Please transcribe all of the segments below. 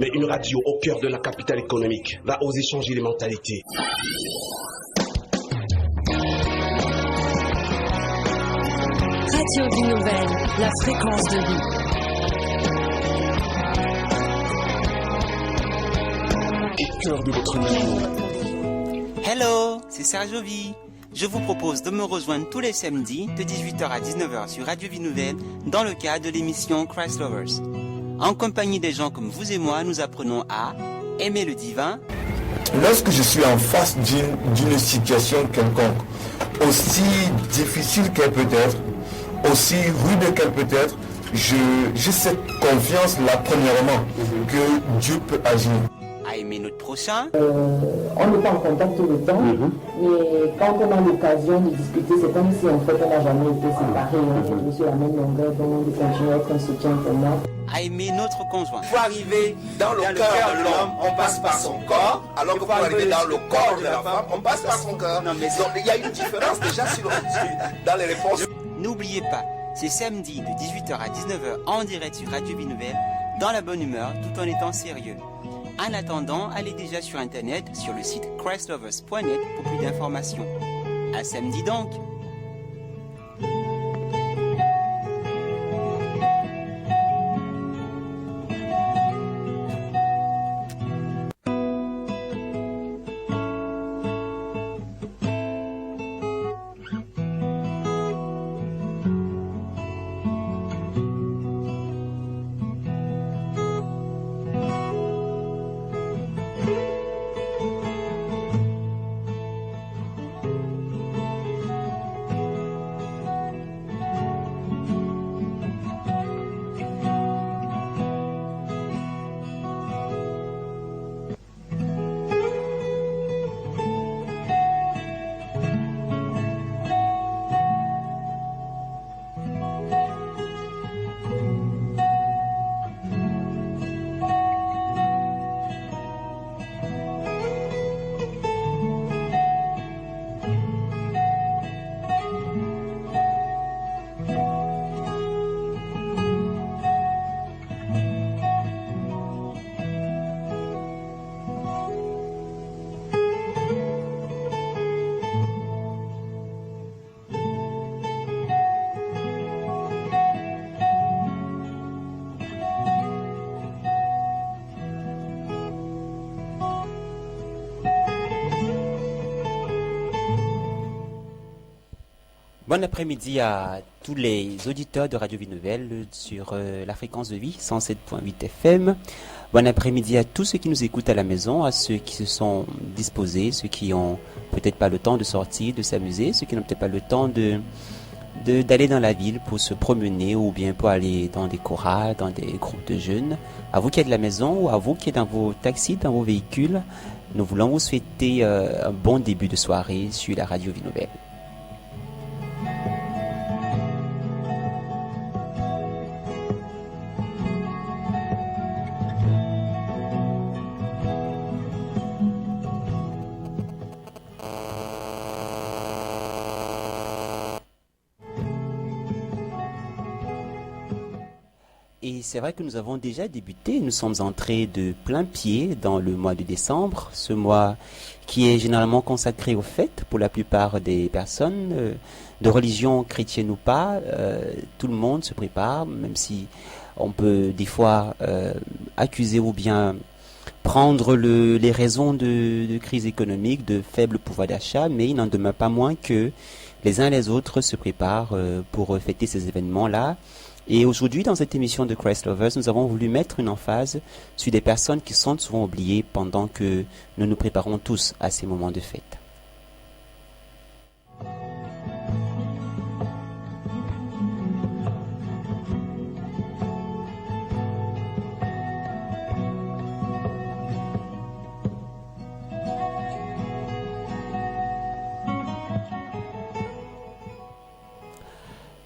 Mais une radio au cœur de la capitale économique va oser changer les mentalités. Radio Vie Nouvelle, la fréquence de vie. Au cœur de votre jour. Hello, c'est Sergio Vie. Je vous propose de me rejoindre tous les samedis de 18h à 19h sur Radio Vie Nouvelle dans le cadre de l'émission Christ Lovers. En compagnie des gens comme vous et moi, nous apprenons à aimer le divin. Lorsque je suis en face d'une situation quelconque, aussi difficile qu'elle peut être, aussi rude qu'elle peut être, j'ai cette confiance-là, premièrement, que Dieu peut agir. À aimer notre prochain. On n'est pas en contact tout le temps, mais quand on a l'occasion de discuter, c'est comme si en fait on n'a jamais été séparés, on est toujours sur la même longueur, donc de continuer à être un soutien pour moi. À aimer notre conjoint. Pour arriver dans le cœur de l'homme, on passe par son corps, alors que pour arriver dans le corps de la femme, on passe par son cœur. Donc il y a une différence déjà dans les réponses. N'oubliez pas, c'est samedi de 18h à 19h en direct sur Radio Vie Nouvelle, dans la bonne humeur, tout en étant sérieux. En attendant, allez déjà sur internet, sur le site christlovers.net pour plus d'informations. À samedi donc. Bon après-midi à tous les auditeurs de Radio Vie Nouvelle sur la fréquence de vie 107.8 FM. Bon après-midi à tous ceux qui nous écoutent à la maison, à ceux qui se sont disposés, ceux qui ont peut-être pas le temps de sortir, de s'amuser, ceux qui n'ont peut-être pas le temps d'aller dans la ville pour se promener ou bien pour aller dans des chorales, dans des groupes de jeunes. À vous qui êtes de la maison ou à vous qui êtes dans vos taxis, dans vos véhicules, nous voulons vous souhaiter un bon début de soirée sur la Radio Vie Nouvelle. Et c'est vrai que nous avons déjà débuté, nous sommes entrés de plein pied dans le mois de décembre, ce mois qui est généralement consacré aux fêtes pour la plupart des personnes, de religion chrétienne ou pas, tout le monde se prépare, même si on peut des fois accuser ou bien prendre les raisons de crise économique, de faible pouvoir d'achat, mais il n'en demeure pas moins que les uns et les autres se préparent pour fêter ces événements-là. Et aujourd'hui, dans cette émission de Christ Lovers, nous avons voulu mettre une emphase sur des personnes qui sont souvent oubliées pendant que nous nous préparons tous à ces moments de fête.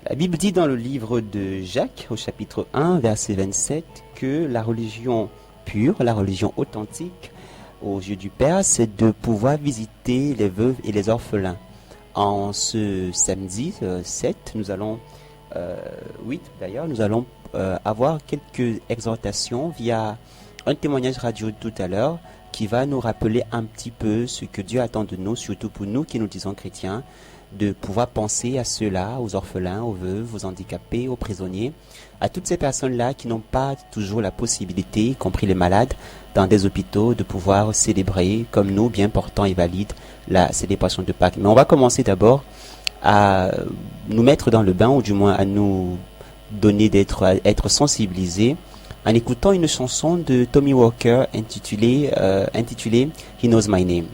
La Bible dit dans le livre de Jacques, au chapitre 1, verset 27, que la religion pure, la religion authentique aux yeux du Père, c'est de pouvoir visiter les veuves et les orphelins. En ce samedi 7, nous allons, 8 d'ailleurs, nous allons avoir quelques exhortations via un témoignage radio tout à l'heure qui va nous rappeler un petit peu ce que Dieu attend de nous, surtout pour nous qui nous disons chrétiens, de pouvoir penser à ceux-là, aux orphelins, aux veuves, aux handicapés, aux prisonniers, à toutes ces personnes-là qui n'ont pas toujours la possibilité, y compris les malades, dans des hôpitaux, de pouvoir célébrer, comme nous, bien portants et valides, la célébration de Pâques. Mais on va commencer d'abord à nous mettre dans le bain, ou du moins à nous donner à être sensibilisés, en écoutant une chanson de Tommy Walker intitulée He Knows My Name.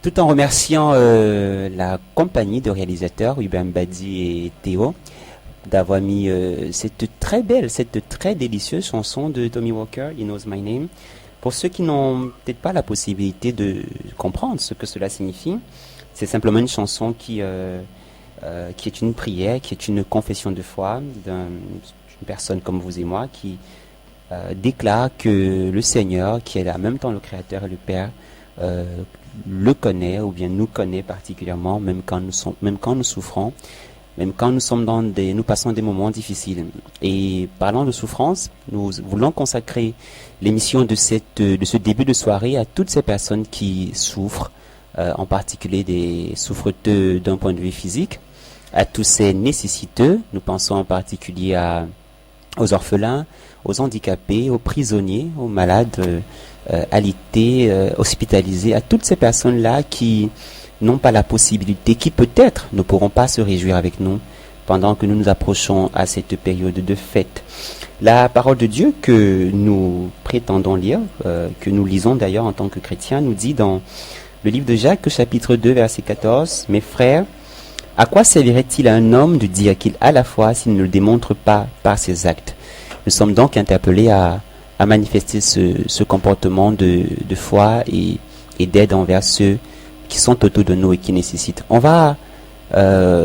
Tout en remerciant la compagnie de réalisateurs, Hubert Mbadi et Théo, d'avoir mis cette très délicieuse chanson de Tommy Walker, He Knows My Name. Pour ceux qui n'ont peut-être pas la possibilité de comprendre ce que cela signifie, c'est simplement une chanson qui est une prière, qui est une confession de foi d'une personne comme vous et moi qui déclare que le Seigneur, qui est en même temps le Créateur et le Père, le connaît ou bien nous connaît particulièrement, même quand nous souffrons, même quand nous passons des moments difficiles. Et parlant de souffrance, nous voulons consacrer l'émission de ce début de soirée à toutes ces personnes qui souffrent, en particulier des souffreteux d'un point de vue physique, à tous ces nécessiteux. Nous pensons en particulier aux orphelins, aux handicapés, aux prisonniers, aux malades alités, hospitalisés, à toutes ces personnes-là qui n'ont pas la possibilité, qui peut-être ne pourront pas se réjouir avec nous pendant que nous nous approchons à cette période de fête. La parole de Dieu que nous prétendons lire, que nous lisons d'ailleurs en tant que chrétiens, nous dit dans le livre de Jacques, chapitre 2, verset 14, « Mes frères, à quoi servirait-il à un homme de dire qu'il a la foi s'il ne le démontre pas par ses actes ?» Nous sommes donc interpellés à manifester ce comportement de foi et d'aide envers ceux qui sont autour de nous et qui nécessitent. On va,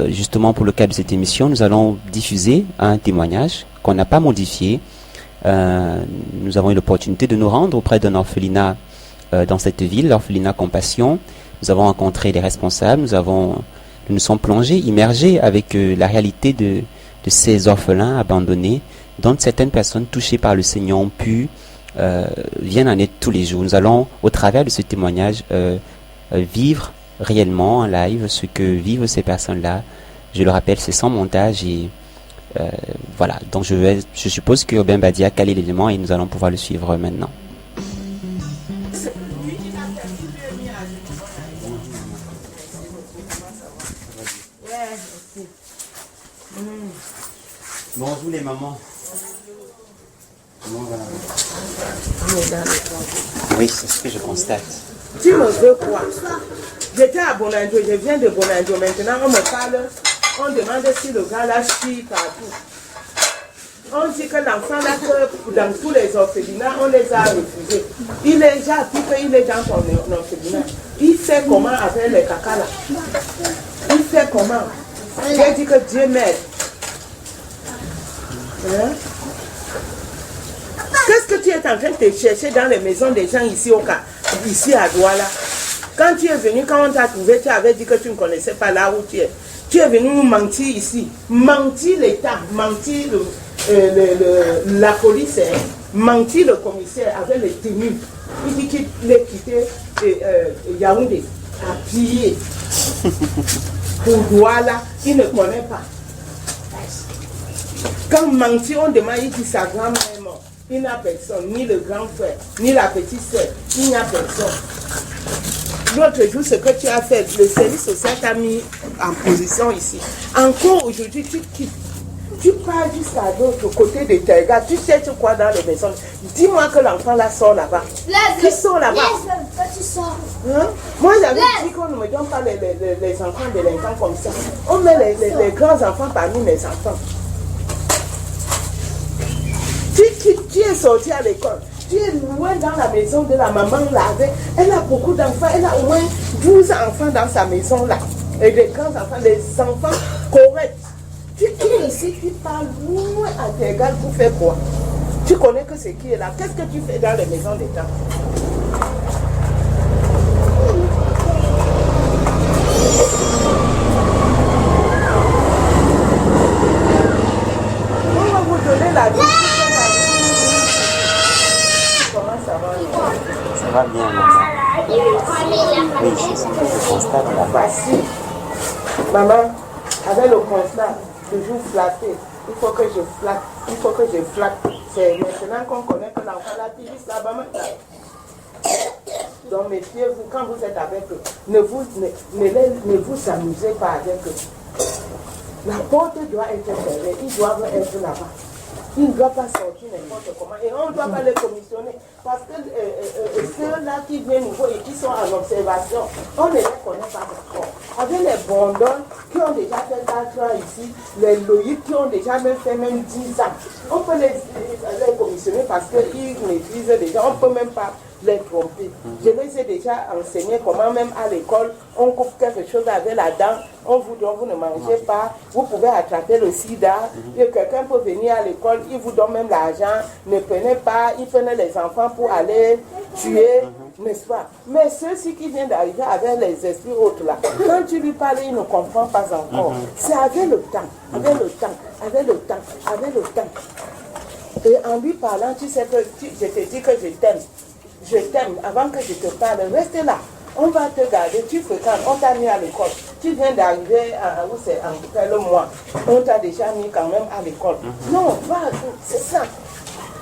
justement pour le cadre de cette émission, nous allons diffuser un témoignage qu'on n'a pas modifié. Nous avons eu l'opportunité de nous rendre auprès d'un orphelinat dans cette ville, l'orphelinat Compassion. Nous avons rencontré les responsables, nous nous sommes plongés, immergés avec la réalité de ces orphelins abandonnés, dont certaines personnes touchées par le Seigneur ont pu viennent en aide tous les jours. Nous allons, au travers de ce témoignage, vivre réellement en live ce que vivent ces personnes-là. Je le rappelle, c'est sans montage et voilà. Donc je suppose que Urbain Badi a calé l'élément et nous allons pouvoir le suivre maintenant. Bonjour les mamans. Comment va? Oui, c'est ce que je constate. Tu me veux quoi? J'étais à Bonandio, je viens de Bonandio. Maintenant, on me parle, on demande si le gars là chie partout. On dit que l'enfant là, que dans tous les orphelinats, on les a refusés. Il est déjà occupé, il est dans ton orphelinat. Il fait comment avec les caca là? Il fait comment? J'ai dit que Dieu m'aide. Hein? Qu'est-ce que tu es en train de chercher dans les maisons des gens ici à Douala? Quand tu es venu, quand on t'a trouvé, tu avais dit que tu ne connaissais pas là où tu es. Tu es venu nous mentir ici. Mentir l'État, mentir la police, mentir le commissaire avec les tenues. Il dit qu'il est quitté Yaoundé à piller. Pour Douala, il ne connaît pas. Quand mentir, on demande, il dit sa grand-mère est morte. Il n'y a personne, ni le grand frère, ni la petite sœur, il n'y a personne. L'autre jour, ce que tu as fait, le service social t'a mis en position ici. Encore aujourd'hui, tu pars jusqu'à l'autre côté de tes gars, tu cherches quoi dans les maisons? Dis-moi que l'enfant là sort là-bas. Qui sort là-bas? Hein? Moi, j'avais dit qu'on ne me donne pas les enfants délinquants comme ça. On met les grands enfants parmi les enfants. Tu es sorti à l'école, tu es loin dans la maison de la maman là. Elle a beaucoup d'enfants, elle a au moins 12 enfants dans sa maison là. Et des grands enfants, des enfants corrects. Tu es ici, tu parles loin à tes gars pour faire quoi? Tu connais que c'est qui est là. Qu'est-ce que tu fais dans les maisons d'État? On va vous donner la vie. Ça va bien, maman. Oui, c'est ce que je constate là. Voici. Maman, avec le constat, toujours flatté. Il faut que je flatte. Il faut que je flatte. C'est maintenant qu'on connaît que l'enfant là, il vit là-bas maintenant. Donc, méfiez-vous, quand vous êtes avec eux, ne vous amusez pas avec eux. La porte doit être fermée. Ils doivent être là-bas. Ils ne doivent pas sortir n'importe comment. Et on ne doit pas les commissionner. Parce que ceux-là qui viennent nouveau et qui sont en observation, on ne les connaît pas encore. Avec les Bondons qui ont déjà fait 4 ans ici, les Loïcs qui ont déjà fait même 10 ans, on peut les commissionner parce qu'ils maîtrisent déjà. On ne peut même pas les tromper. Je les ai déjà enseigné comment même à l'école, on coupe quelque chose avec la dent, on vous donne, vous ne mangez pas, vous pouvez attraper le sida, et quelqu'un peut venir à l'école, il vous donne même l'argent, ne prenez pas, il prenait les enfants pour aller tuer, n'est-ce pas? Mais ceux-ci qui viennent d'arriver avec les esprits autres là, quand tu lui parles, il ne comprend pas encore. C'est avec le temps, avec le temps, avec le temps, avec le temps. Et en lui parlant, tu sais que je te dis que je t'aime. Je t'aime, avant que je te parle, reste là. On va te garder, tu fréquentes, on t'a mis à l'école. Tu viens d'arriver où c'est en quel mois. On t'a déjà mis quand même à l'école. Non, va, c'est ça.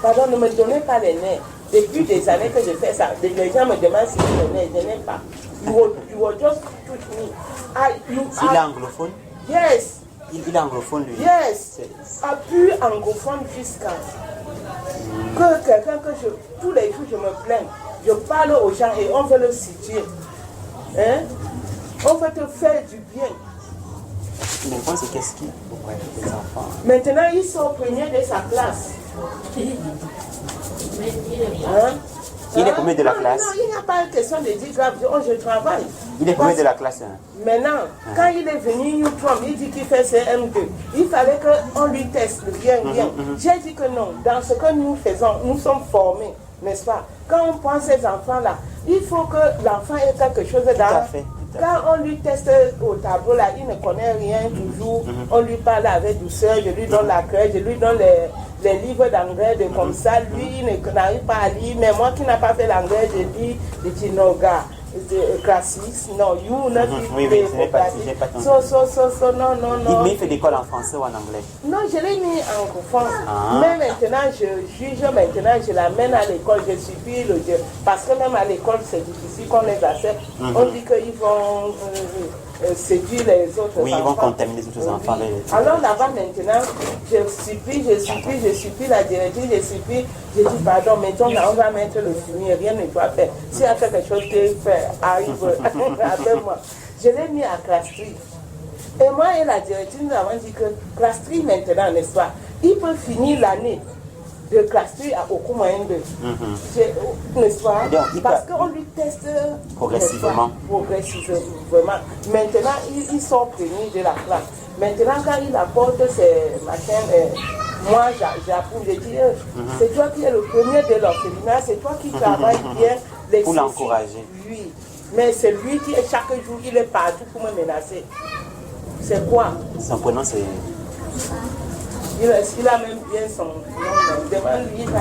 Pardon, ne me donnez pas les nerfs. Depuis des années que je fais ça, les gens me demandent si je n'ai, je n'aime pas. You will just touch me. Il est anglophone? Yes. Il est anglophone, lui. Yes. A pu anglophone jusqu'à que quelqu'un tous les jours je me plains. Je parle aux gens et on veut le situer. Hein? On veut te faire du bien. Mais moi, c'est qu'est-ce qu'il pourrait être des enfants? Maintenant, ils sont premiers de sa classe. Hein? Il est premier de la classe. Non, il n'y a pas de question de dire grave, je travaille. Il est premier de la classe. Hein. Maintenant, quand il est venu, il dit qu'il fait CM2. Il fallait qu'on lui teste bien. J'ai dit que non, dans ce que nous faisons, nous sommes formés, n'est-ce pas? Quand on prend ces enfants-là, il faut que l'enfant ait quelque chose dans... Quand on lui teste au tableau, là, il ne connaît rien toujours. On lui parle avec douceur, je lui donne la craie, je lui donne les livres d'anglais comme ça. Lui, il n'arrive pas à lire. Mais moi qui n'ai pas fait l'anglais, je dis non, gars, classique, non, you not oui, ce n'est pas non. Mais il fait l'école en français ou en anglais? Non, je l'ai mis en français. Mais maintenant, je juge, je l'amène à l'école, je suis le Dieu. Parce que même à l'école, c'est difficile qu'on les accepte. On dit qu'ils vont séduire les autres enfants. Oui, ils vont contaminer les autres enfants. Alors là-bas, maintenant, je supplie la directrice, je dis pardon, maintenant on va mettre le fumier, rien ne doit faire. S'il y a quelque chose qui arrive avec moi, je l'ai mis à classe 3. Et moi et la directrice, nous avons dit que classe 3 maintenant, n'est-ce pas, il peut finir l'année de classe 3 au cours moyen 2. N'est-ce pas? Parce qu'on lui teste progressivement. Maintenant, ils sont premiers de la classe. Maintenant, quand il apporte ces machins, moi j'approuve, je dis, c'est toi qui es le premier de l'orphelinat, c'est toi qui travailles bien. Pour l'encourager. Oui, mais c'est lui qui, chaque jour, il est partout pour me menacer. C'est quoi? Son prénom, c'est... Il a même bien son nom. Demande-lui, il va...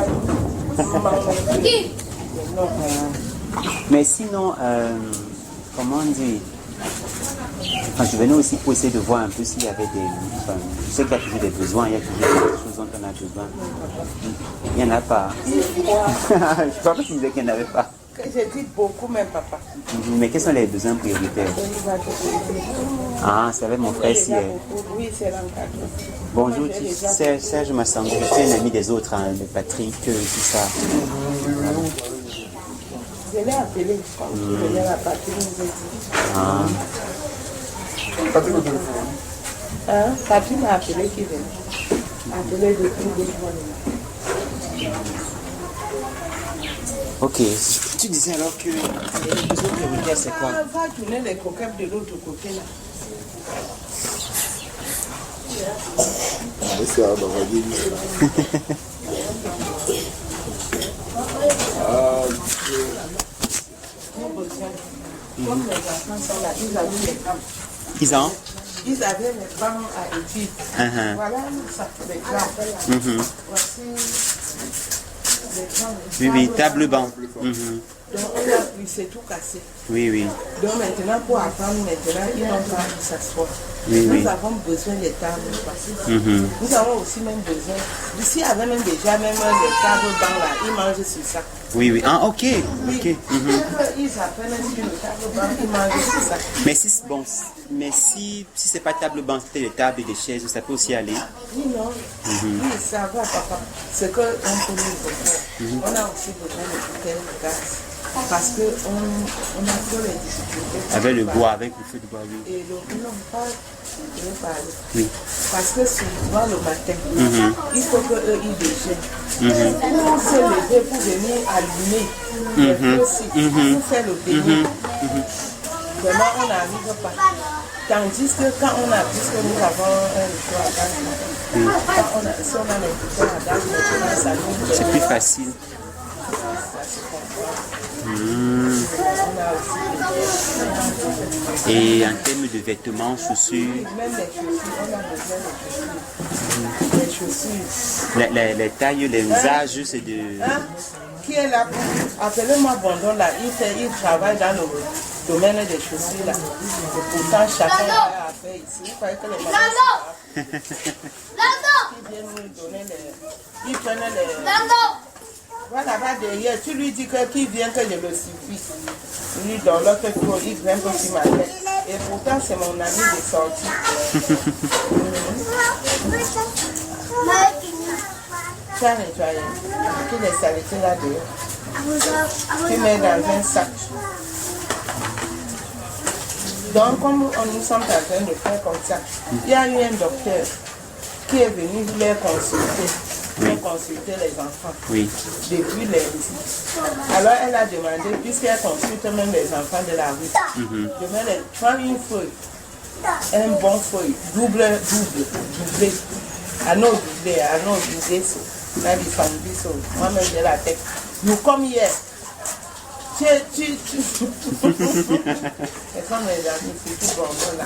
Mais sinon, comment dire? Enfin, je venais aussi pour essayer de voir un peu s'il y avait des... Enfin, je sais qu'il y a toujours des besoins, il y a toujours des choses dont on a besoin. Il n'y en a pas. Je crois que tu disais qu'il n'y en avait pas. J'ai dit beaucoup même, papa. Mais quels sont les besoins prioritaires? Ah, c'est avec mon frère ici. Oui, c'est l'encadrement. Bonjour, Serge Massangou, je suis un ami des autres, hein, de Patrick, tout ça. Je l'ai appelé, quand je venais à Patrick, nous a dit. Patrick au téléphone. Patrick m'a appelé qui venait. Appelé depuis 2 mois. Ok, tu disais alors que les besoins prioritaires c'est quoi? On va tourner les coquettes de l'autre côté là. Comme les enfants sont là, ils avaient les femmes. Ils avaient les femmes à études. Voilà, ça fait des grands. Voici les grands. Oui, table banc. Donc on a pris, c'est tout cassé. Oui. Donc maintenant, pour apprendre, ils n'ont pas à s'asseoir. Oui. Nous avons besoin des tables. Nous avons aussi même besoin. Ici, il y avait même déjà les tables bancs là, ils mangent sur ça. Oui. Ah, ok. Ils appellent sur le table banc, ils mangent sur ça. Mais si c'est pas table banc, c'était des tables et des chaises, ça peut aussi aller. Oui, non. Oui, ça va, papa. C'est qu'on peut nous besoin. On a aussi besoin de bouteilles de gaz. Parce qu'on a trop les difficultés. Avec le bois, avec le feu de bois, oui. Et le non, pas, je vais parler. Oui. Parce que souvent le matin, il faut qu'eux ils déjeunent. Pour se lever, pour venir allumer les feux aussi, pour faire le béni. Vraiment, on n'arrive pas. Tandis que quand on a, puisque nous avons un écho à gaz, si on a l'écouteur à gaz, maintenant ça nous c'est plus facile. Et en termes de vêtements, chaussures. Même les chaussures, on a besoin des chaussures. Les tailles, les usages, c'est de... Qui est là pour... Appelez-moi Bondon là, il travaille dans le domaine des chaussures là. Et pourtant chacun a affaire ici. Il fallait que les mamans qui viennent nous donner les... Ils prennent les... Voilà là-bas derrière, tu lui dis que qui vient que je le suffis. Lui dans l'autre tour, il grimpe sur ma tête. Et pourtant c'est mon ami de sortie. tu as nettoyé. Toutes les saletés là dehors. Tu mets dans un sac. Donc, comme nous sommes en train de faire comme ça, il y a eu un docteur qui est venu les consulter. Pour consulter les enfants depuis lundi. Alors elle a demandé, puisqu'elle consulte même les enfants de la rue, prends une feuille, un bon feuille, doublé, à nos doublés, là, les familles, moi-même j'ai la tête. Nous comme hier. C'est comme mes amis, c'est tout bon là.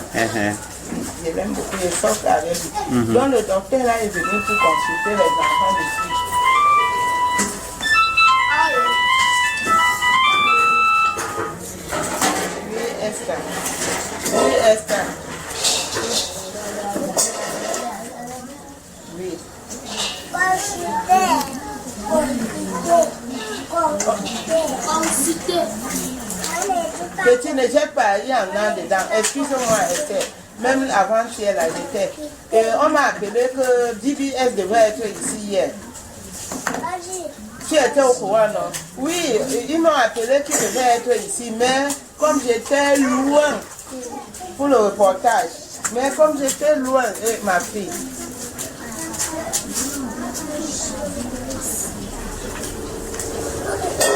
Je l'aime beaucoup, je sors avec lui. Donc le docteur là est venu pour consulter les enfants de suite. Oui, Esther. Oui. Petit, ne jette pas, il y en a dedans. Excuse-moi, Esther. Même avant-hier, là, j'étais. Et on m'a appelé que DBS devait être ici hier. Tu étais au courant, non? Oui, ils m'ont appelé qu'il devait être ici, mais comme j'étais loin pour le reportage, mais comme j'étais loin, ma fille.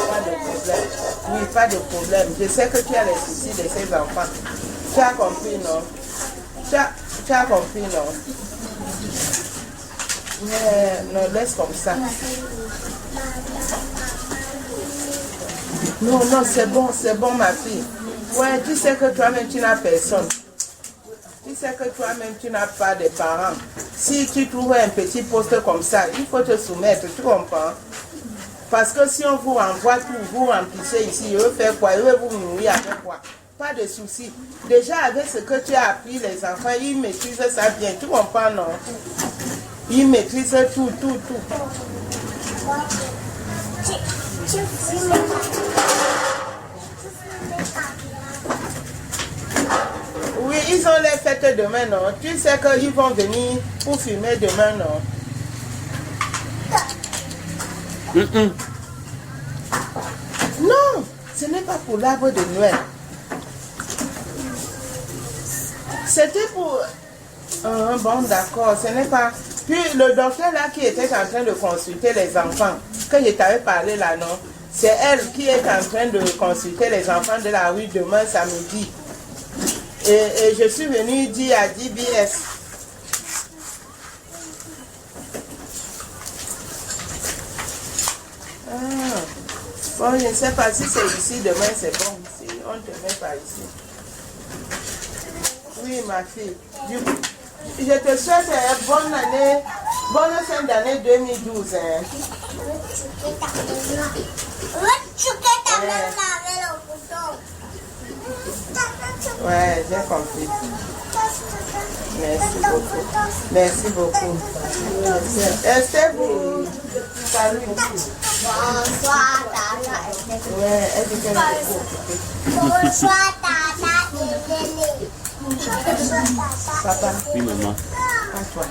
Pas de problème. Oui, pas de problème. Je sais que tu as les soucis de ces enfants. Tu as compris, non? Tu as compris, non? Mais non, laisse comme ça. Non, c'est bon, ma fille. Ouais, tu sais que toi-même, tu n'as personne. Tu sais que toi-même, tu n'as pas de parents. Si tu trouves un petit poste comme ça, il faut te soumettre, tu comprends? Parce que si on vous renvoie tout, vous remplissez ici, il veut faire quoi? Il veut vous nourrir avec quoi? Pas de souci. Déjà, avec ce que tu as appris, les enfants, ils maîtrisent ça bien. Tu comprends, non? Ils maîtrisent tout. Oui, ils ont les fêtes demain, non? Tu sais qu'ils vont venir pour fumer demain, non? Non, ce n'est pas pour l'arbre de Noël. C'était pour... bon, d'accord, ce n'est pas... Puis le docteur là qui était en train de consulter les enfants, que je t'avais parlé là, non? C'est elle qui est en train de consulter les enfants de la rue demain samedi. Et je suis venue dire à DBS. Bon, je ne sais pas si c'est ici, demain c'est bon. Si on ne te met pas ici. Oui, ma fille. Je te souhaite bonne année, bonne fin d'année 2012. Hein. Ouais, j'ai compris. Merci beaucoup. Merci beaucoup. Esther, vous... Salut. Bonsoir, Tata. Ouais, elle dit qu'elle est beaucoup occupée. Bonsoir, Tata. Papa. Oui, maman. À toi.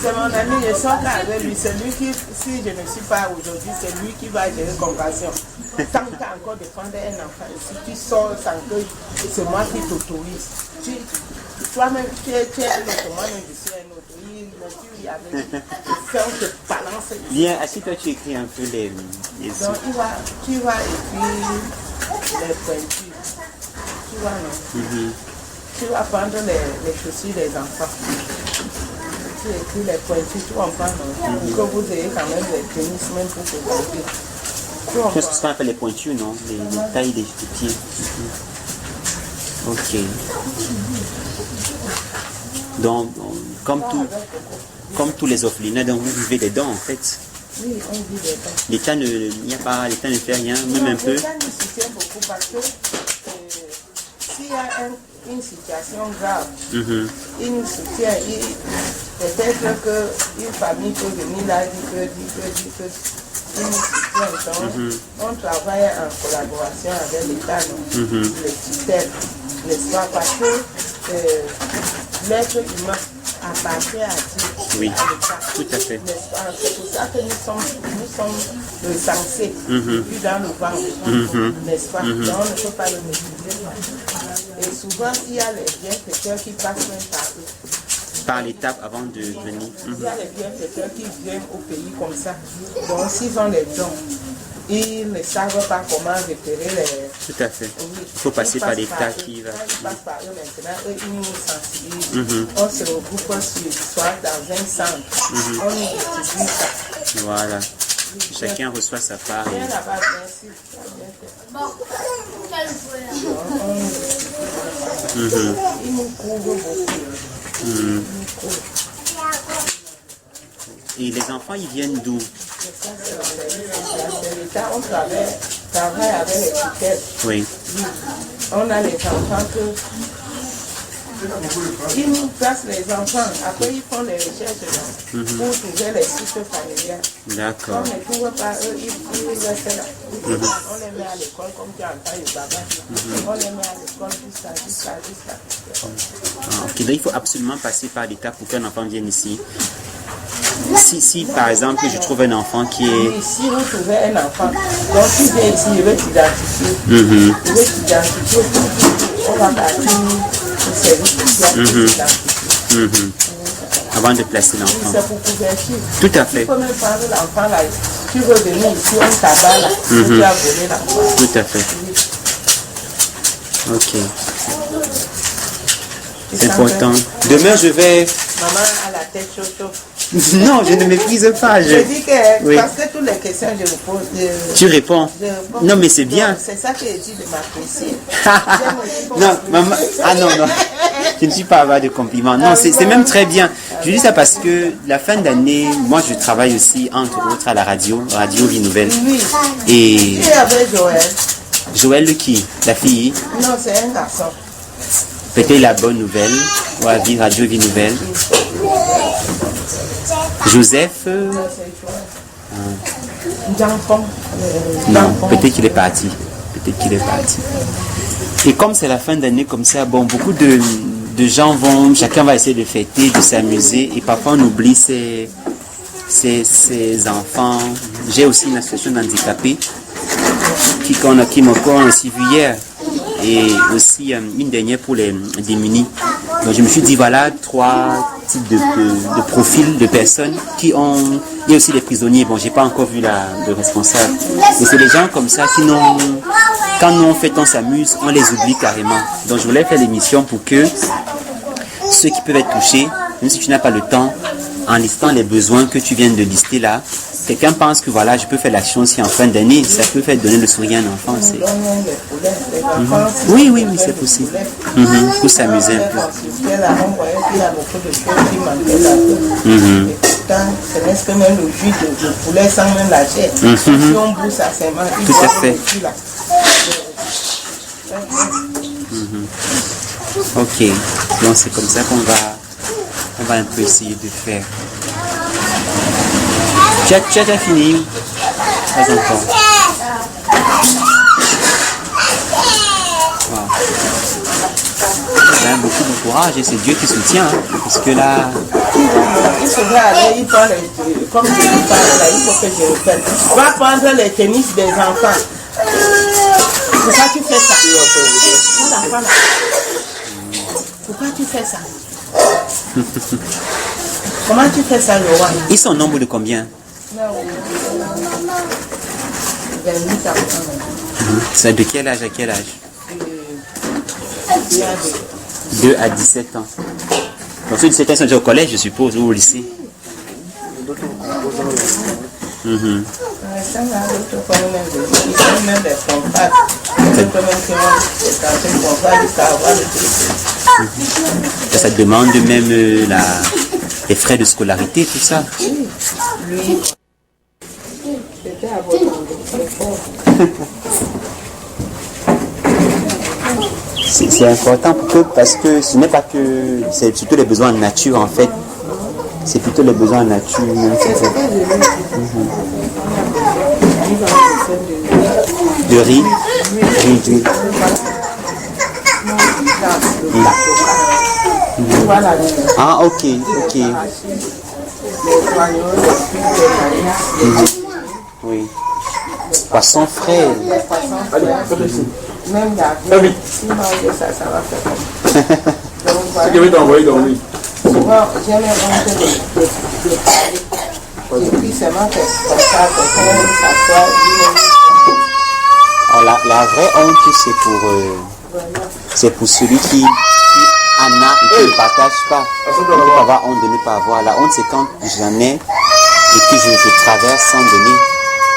C'est mon ami, je sors avec lui. C'est lui qui, si je ne suis pas aujourd'hui, c'est lui qui va gérer Compassion. Tant que tu as encore défendu un enfant ici, tu sors sans que c'est moi qui t'autorise. Toi-même, tu es un autre, moi-même, je suis un autre. Il avait on te balance. Bien, assieds-toi, tu écris un peu les donc, tu vas écrire les pointures. Tu vois, non? Tu vas prendre les chaussures des enfants. Tu écris les pointures, tu comprends, non? Pour que vous ayez quand même des tennis, même pour que vous ayez. C'est ce qu'on appelle les pointures, non? Les tailles des pieds. Ok. Donc, comme tous les orphelinats, donc vous vivez des dents en fait. Oui, on vit des dents. L'État ne fait rien, même un peu. L'État nous soutient beaucoup parce que s'il y a une situation grave, il nous soutient. Peut-être qu'une famille peut venir là, il nous soutient. Donc, on travaille en collaboration avec l'État, les tutelles, n'est-ce pas? Parce que l'être humain appartient à Dieu. Oui, à l'État. tout à fait. N'est-ce pas? C'est pour ça que nous sommes censés, puis dans le ventre, n'est-ce pas? Donc on ne peut pas le maîtriser. Et souvent, il y a les bienfaiteurs qui passent même par eux. Par l'étape avant de venir. Il y a les bienfaiteurs qui viennent au pays comme ça. Donc s'ils ont les dons, ils ne savent pas comment repérer les... Tout à fait. Oui. Il faut passer par l'État par qui va... Quand ils passent par eux maintenant, eux, ils nous sensibilisent. On se regroupe soit dans un centre. On nous étudie ça. Voilà. Chacun reçoit sa part. Viens là-bas, merci. Ils nous couvrent beaucoup. Et les enfants, ils viennent d'où? C'est l'État, on travaille avec les tutelles. Oui. On a les enfants que... Ils nous placent les enfants. Après, ils font les recherches pour trouver les sites familiales. D'accord. On ne trouve pas eux, ils restent là. On les met à l'école comme tu entends le baba. On les met à l'école jusqu'à. Ah, ok, donc il faut absolument passer par l'État pour qu'un enfant vienne ici. Si par exemple je trouve un enfant qui est... Si vous trouvez un enfant, donc tu viens ici, il veut t'identifier. Il veut t'identifier. On va partir au service d'identifier. Avant de placer l'enfant. C'est pour couverture. Tout à fait. Tu peux même prendre l'enfant là. Tu veux venir ici, on t'abat là. Tu as volé l'enfant. Tout à fait. Ok. C'est important. Demain, je vais... Maman a la tête chaud. Non, je ne méprise pas. Je dis que, Oui. parce que toutes les questions, je vous pose. Tu réponds. Non, mais c'est bien. C'est ça que je dis de m'apprécier. Non, maman. Ah non. Je ne suis pas avare de compliments. Non, c'est même très bien. Je dis ça parce que la fin d'année, moi, je travaille aussi, entre autres, à la Radio Vie Nouvelle. Oui. Et Tu es avec Joël. Joël qui? La fille? Non, c'est un garçon. Peut-être la bonne nouvelle. Ouais, Radio Vie Nouvelle. Joseph? Non, peut-être qu'il est parti. Et comme c'est la fin d'année comme ça, bon, beaucoup de gens vont, chacun va essayer de fêter, de s'amuser, et parfois on oublie ses enfants. J'ai aussi une association d'handicapés qui m'a aussi vu hier, et aussi une dernière pour les démunis. Donc je me suis dit, voilà 3 types de profils de personnes qui ont... Il y a aussi les prisonniers, bon, j'ai pas encore vu le responsable. Mais c'est des gens comme ça qui n'ont... Quand nous, en fait, on s'amuse, on les oublie carrément. Donc je voulais faire l'émission pour que ceux qui peuvent être touchés, même si tu n'as pas le temps, en listant les besoins que tu viens de lister là, quelqu'un pense que voilà, je peux faire l'action aussi en fin d'année, ça peut faire donner le sourire à un enfant. Oui, c'est possible. Pour s'amuser un peu. Ce n'est que même le jus de poulet sans même la chair. Si on bout ça, c'est mal. Tout à fait. Ok, donc c'est comme ça qu'on va un peu essayer de faire. Tu as déjà fini? Pas encore. Wow. Ben, beaucoup de courage et c'est Dieu qui soutient, hein, parce que là... Il faudrait aller, il parle, comme je lui parle là, il faut que je le fasse. Va prendre les tennis des enfants. Pourquoi tu fais ça? Pourquoi tu fais ça? Comment tu fais ça, Laurent? Ils sont au nombre de combien? 28 ans. C'est de quel âge à quel âge? 2 à 17 ans. Donc ceux de 17 ans sont déjà au collège, je suppose, ou au lycée? Ça demande même les frais de scolarité, tout ça. C'est important parce que ce n'est pas que... C'est surtout les besoins en nature, en fait. C'est plutôt les besoins en nature. De riz. Ah, ok. les oignons, les fruits, les maïs, Oui. Poisson frais. les poissons frais. Même la viande, si manger ça, ça va faire comme. Donc voilà. Je vais t'envoyer dormir. Souvent, j'aime manger des palais. Et puis seulement que comme ça, quelqu'un s'assoit, Alors, la vraie honte, c'est pour celui qui en a et qui ne partage pas. On peut avoir honte de ne pas avoir. La honte, c'est quand j'en ai et puis je traverse sans donner.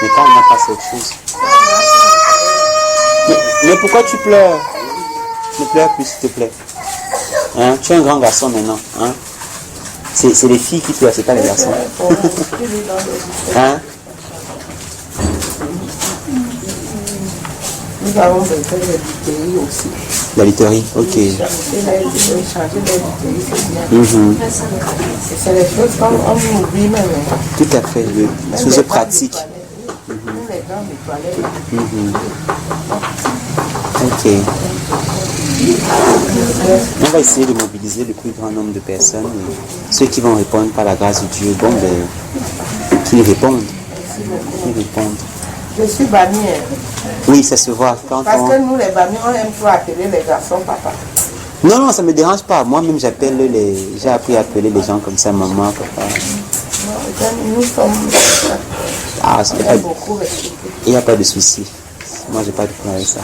Mais quand on n'a pas cette chose. Mais pourquoi tu pleures? Ne pleure plus, s'il te plaît. Hein? Tu es un grand garçon maintenant. Hein? C'est les filles qui pleurent, c'est pas les garçons. Hein? nous avons besoin de literie aussi. La literie, ok. Changer les literies, c'est bien. C'est les choses qu'on oublie même. Tout à fait, les choses pratiques. Même les gants de toilette. Ok. On va essayer de mobiliser le plus grand nombre de personnes. Et ceux qui vont répondre par la grâce de Dieu, bon, ben, qu'ils répondent. Qu'ils répondent. Je suis bannière. Oui, ça se voit. Quand Parce que nous, les banniers, on aime trop appeler les garçons papa. Non, non, ça me dérange pas. Moi-même, j'appelle j'ai appris à appeler les gens comme ça, maman, papa. Nous sommes. Ah, On aime beaucoup respecter. il n'y a pas de souci. Moi, j'ai pas de problème avec ça.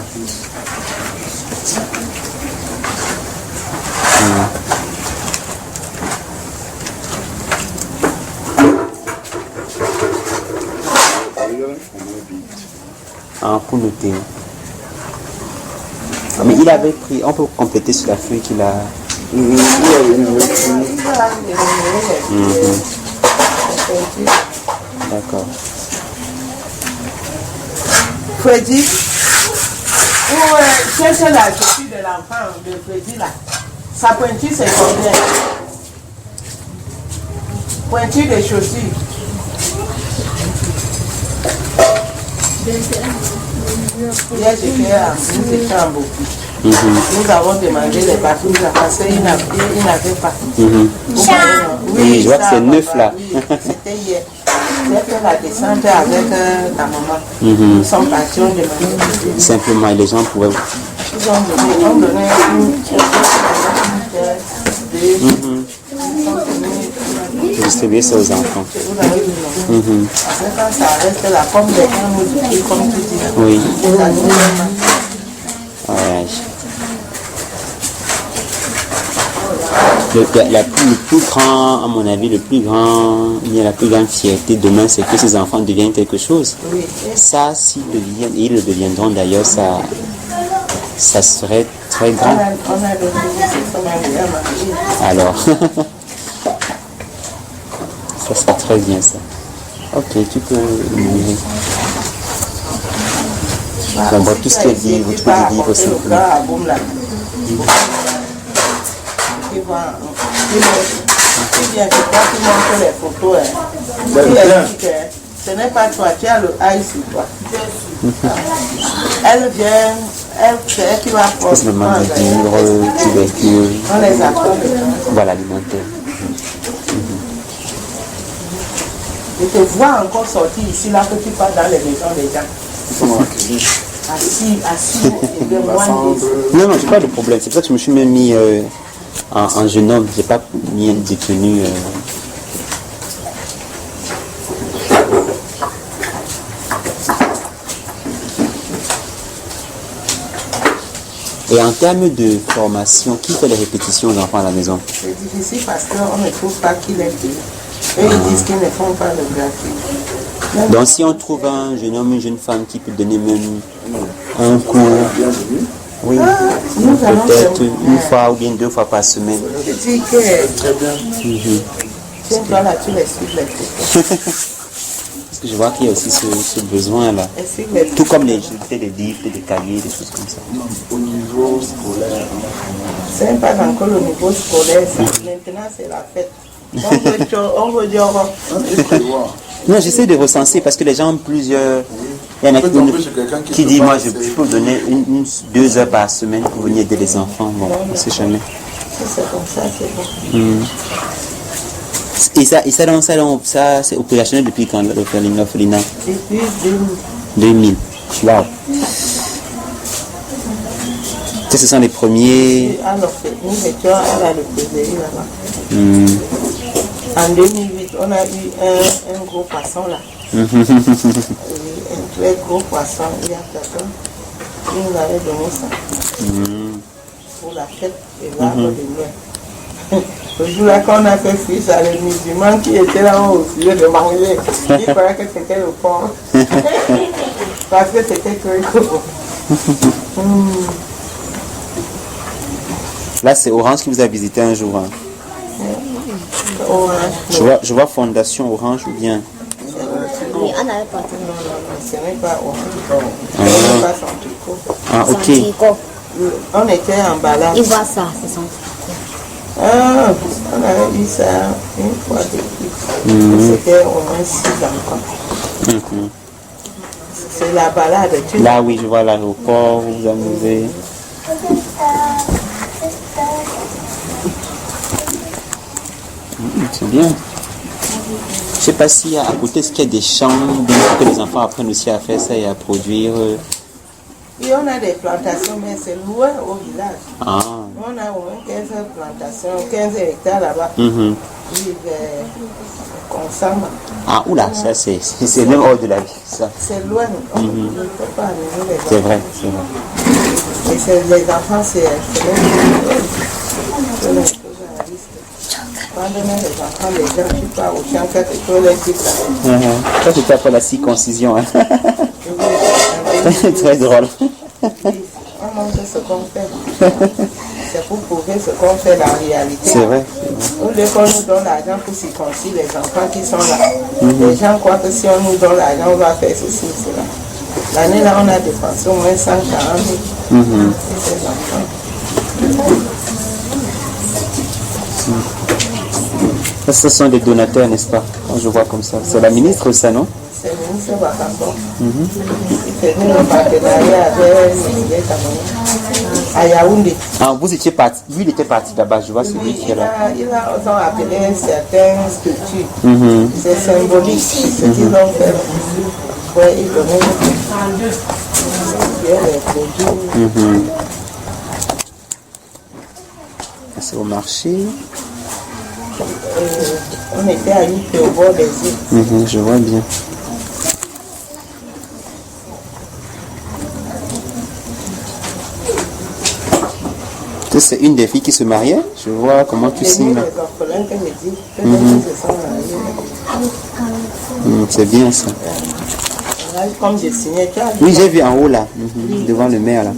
Pour noter. Mais il avait pris, on peut compléter sur la feuille qu'il a. D'accord. Freddy, cherchez la chaussure de l'enfant de Freddy là. Sa pointure c'est combien? Pointure de chaussures. Hier j'étais en beaucoup. Nous avons demandé les papiers parce qu'il n'avait pas. Oui, je vois que c'est neuf là. Oui, c'était hier. J'ai fait la descente avec la maman. Nous sommes partis, on demandait. Simplement, et les gens pouvaient. Ils ont donné Distribuer ça aux enfants. Après, quand ça reste là, comme les gens nous disent, comme tu dis. Oui. Ça nous donne. Ouais. Le plus grand, à mon avis, la plus grande fierté demain, c'est que ces enfants deviennent quelque chose. Oui. Ça, s'ils deviennent, et ils le deviendront d'ailleurs, ça serait très grand. On a le c'est Alors, ça serait très bien ça. Ok, tu peux énumérer. Bon, tout ce qui est dit, vous trouvez du livre simplement. Les photos. Ce n'est pas toi, tu as le aïe sur toi. Elle vient, c'est elle qui va prendre. C'est le moment de vivre, tubercule. On les apprend. Voilà, alimentaire. Je te vois encore sortir ici, là, que tu passes dans les maisons des gens. Assis, et bien loin des... Non, j'ai pas de problème. C'est pour ça que je me suis même mis en jeune homme. J'ai pas mis un détenu. Et en termes de formation, qui fait les répétitions aux enfants à la maison? C'est difficile parce qu'on ne trouve pas qui les fait. Eux, ils disent qu'ils ne font pas le gratuit. Donc si on trouve un jeune homme, une jeune femme qui peut donner même un cours, oui, peut-être une fois ou bien 2 fois par semaine. Je dis que... Très bien. Tiens-toi là, tu les suis les trucs. Parce que je vois qu'il y a aussi ce besoin-là. Tout comme les livres, des cahiers, des choses comme ça. Au niveau scolaire. C'est pas encore le niveau scolaire, ça. Maintenant c'est la fête. On veut dire... Non, j'essaie de recenser parce que les gens ont plusieurs... Il y en a qui dit, moi je peux vous donner 2 heures par semaine pour venir aider les enfants. Bon, on ne sait jamais. C'est comme ça, c'est bon. Et ça c'est opérationnel depuis quand l'orphelinat? Depuis 2000. 2000. Wow. Ce sont les premiers. À l'orphelinat, mais tu vois, elle a le PDI là-bas. En 2008, on a eu un gros poisson là. Un très gros poisson. Il y a quelqu'un qui nous avait donné ça. Pour la fête de l'arbre de Noël. Le jour-là, quand on a fait fuir ça, les musulmans qui étaient là au sujet de manger, ils croyaient que c'était le porc. Parce que c'était que Là, c'est Orange qui vous a visité un jour. Hein. Orange. Je vois Fondation Orange ou bien. Oui, on avait pas Non, ce n'est pas Orange. Ce n'est pas son tricot. Ah, ok. On était en balade. Il voit ça, c'est son Ah, on avait eu ça une fois depuis. C'était au moins 6 ans. C'est la balade. Là, oui, je vois l'aéroport, vous vous amusez. C'est bien. Je sais pas si à côté, est-ce qu'il y a des champs pour que les enfants apprennent aussi à faire ça et à produire. Et on a des plantations, mais c'est loin au village. Ah. On a au moins 15 plantations, 15 hectares là-bas. Ils consomment. Ah, oula, ça c'est même hors de la vie, ça. C'est loin, on ne peut pas amener les enfants. C'est vrai, c'est vrai. Et c'est les enfants, c'est quand on a les enfants, les gens qui partent au champ, quelque chose, les types là. Ça c'était après la circoncision. Hein. Très drôle. On montre ce qu'on fait. C'est pour prouver ce qu'on fait en réalité. C'est vrai. Au lieu qu'on nous donne l'argent pour circoncire les enfants qui sont là, les gens croient que si on nous donne l'argent, on va faire ceci, cela. L'année là, on a dépensé au moins 140 000 pour ces enfants. Ce sont des donateurs, n'est-ce pas? Quand je vois comme ça. C'est la ministre, ça, non? C'est le ministre Bakasson. Il faisait un partenariat avec les Camerounais à Yaoundé. Ah, vous étiez parti. Lui, il était parti là-bas. Je vois celui qui est là. Ils ont appelé certaines structures. C'est symbolique. Ce qu'ils ont fait. Ouais, ils donnaient les produits. C'est au marché. On était à Ypres au bord des îles. Je vois bien. C'est une des filles qui se mariait. Je vois comment tu signes. Les orphelins que je dis, que se sont mariés. C'est bien ça. Comme j'ai signé, tu as vu. Oui, j'ai vu en haut là, devant le maire là.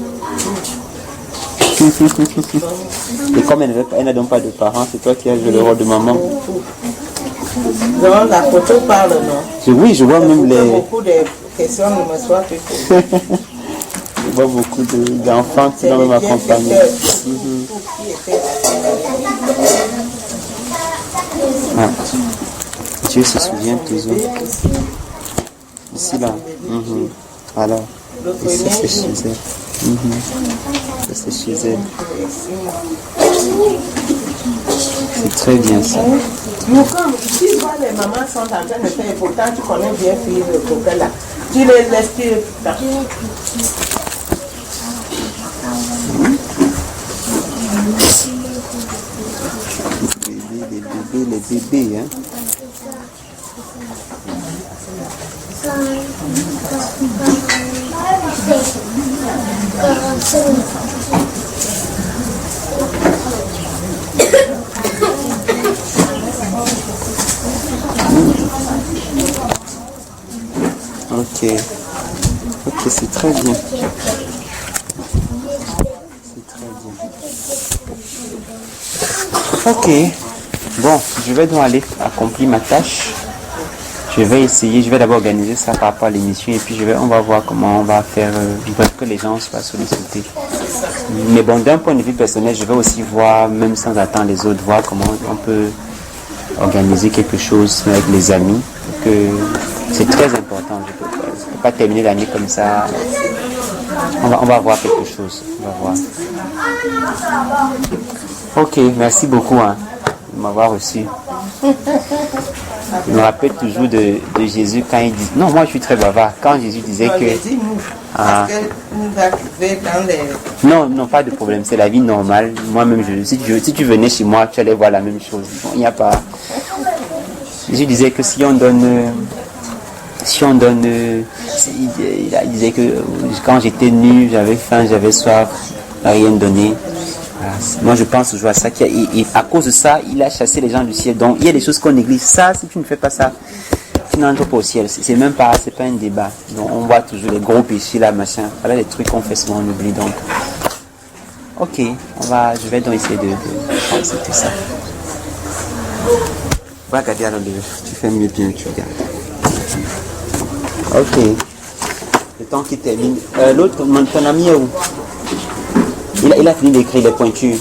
Et comme elle n'a donc pas de parents, c'est toi qui as joué le rôle de maman. Donc la photo parle, non? Oui, je vois même les... Beaucoup de questions ne me soient plus posées. Je vois beaucoup d'enfants qui vont même accompagner. Ah. Dieu se souvient toujours. Ici là. Alors, ici c'est chez elle. Ça c'est chez elle. C'est très bien ça. Nous, comme ici, toi, les mamans sont en train de faire, et pourtant tu connais bien fille le coquin là. Tu les laisses plus. Les bébés, hein. Ok, c'est très bien. C'est très bien. Ok, bon, je vais donc aller accomplir ma tâche. Je vais essayer, je vais d'abord organiser ça par rapport à l'émission et puis on va voir comment on va faire pour que les gens soient sollicités. Mais bon, d'un point de vue personnel, je vais aussi voir, même sans attendre les autres, voir comment on peut organiser quelque chose avec les amis. Que c'est très important. Je ne peux pas terminer l'année comme ça. On va voir quelque chose. On va voir. Ok, merci beaucoup de m'avoir reçu. Je me rappelle toujours de Jésus quand il dit... Non, moi je suis très bavard. Quand Jésus disait que... Parce que nous arrivons dans les... Non, pas de problème. C'est la vie normale. Moi-même, si tu venais chez moi, tu allais voir la même chose. Bon, il n'y a pas... Jésus disait que si on donne... il disait que quand j'étais nu, j'avais faim, j'avais soif, il n'a rien donné. Voilà. Moi je pense toujours à ça, et à cause de ça, il a chassé les gens du ciel. Donc il y a des choses qu'on néglige. Ça, si tu ne fais pas ça, tu n'entres pas au ciel. C'est pas un débat. Donc on voit toujours les gros péchés là, machin. Voilà les trucs qu'on fait souvent, on oublie. Donc, ok, je vais donc essayer de accepter ça. Va regarder alors, tu fais mieux bien, tu regardes. Ok. Le temps qui termine. L'autre, ton ami est où? Il a fini d'écrire les pointures.